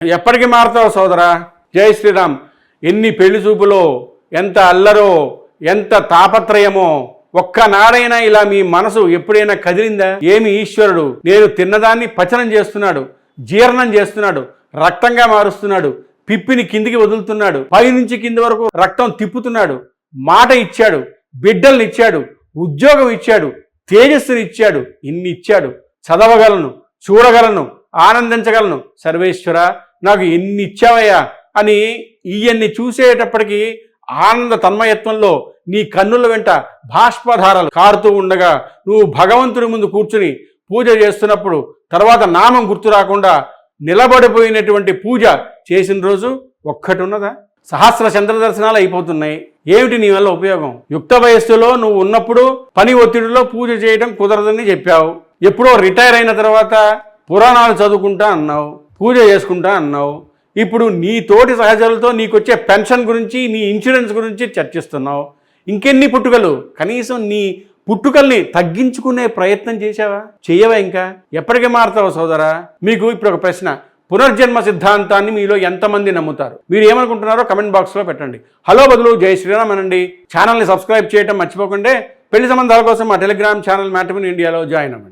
ఎప్పటికి మారుతావు సోదరా? జై శ్రీరామ్. ఎన్ని పెళ్లి చూపులో, ఎంత అల్లరో, ఎంత తాపత్రయమో. ఒక్కనాడైనా ఇలా మీ మనసు ఎప్పుడైనా కదిలిందా? ఏమి ఈశ్వరుడు నేను తిన్నదాన్ని పచనం చేస్తున్నాడు, జీర్ణం చేస్తున్నాడు, రక్తంగా మారుస్తున్నాడు, పిప్పిని కిందికి వదులుతున్నాడు, పైనుంచి కింది వరకు రక్తం తిప్పుతున్నాడు, మాట ఇచ్చాడు, బిడ్డల్ని ఇచ్చాడు, ఉద్యోగం ఇచ్చాడు, తేజస్సుని ఇచ్చాడు, ఇన్ని ఇచ్చాడు. చదవగలను, చూడగలను, ఆనందించగలను. సర్వేశ్వర నాకు ఎన్ని ఇచ్చావయ్యా అని ఇవన్నీ చూసేటప్పటికీ ఆనంద తన్మయత్వంలో నీ కన్నుల వెంట బాష్పధారాలు కారుతూ ఉండగా నువ్వు భగవంతుడి ముందు కూర్చుని పూజ చేస్తున్నప్పుడు తర్వాత నామం గుర్తు రాకుండా నిలబడిపోయినటువంటి పూజ చేసిన రోజు ఒక్కటి ఉన్నదా? సహస్ర చంద్ర దర్శనాలు అయిపోతున్నాయి. ఏమిటి నీ వల్ల ఉపయోగం? యుక్త వయస్సులో నువ్వు ఉన్నప్పుడు పని ఒత్తిడిలో పూజ చేయడం కుదరదని చెప్పావు. ఎప్పుడో రిటైర్ అయిన తర్వాత పురాణాలు చదువుకుంటా అన్నావు, పూజ చేసుకుంటా అన్నావు. ఇప్పుడు నీ తోటి సహచరులతో నీకొచ్చే పెన్షన్ గురించి, నీ ఇన్సూరెన్స్ గురించి చర్చిస్తున్నావు. ఇంకెన్ని పుట్టుకలు? కనీసం నీ పుట్టుకల్ని తగ్గించుకునే ప్రయత్నం చేశావా? చెయ్యవా? ఇంకా ఎప్పటికీ మారుతావు సోదరా? మీకు ఇప్పుడు ఒక ప్రశ్న. పునర్జన్మ సిద్ధాంతాన్ని మీలో ఎంతమంది నమ్ముతారు? మీరు ఏమనుకుంటున్నారో కమెంట్ బాక్స్లో పెట్టండి. హలో బదులు జై శ్రీరామ్ అనండి. ఛానల్ని సబ్స్క్రైబ్ చేయడం మర్చిపోకండి. పెళ్లి సంబంధాల కోసం మా టెలిగ్రామ్ ఛానల్ మ్యాట్రిమోనీ ఇండియాలో జాయిన్ అవ్వండి.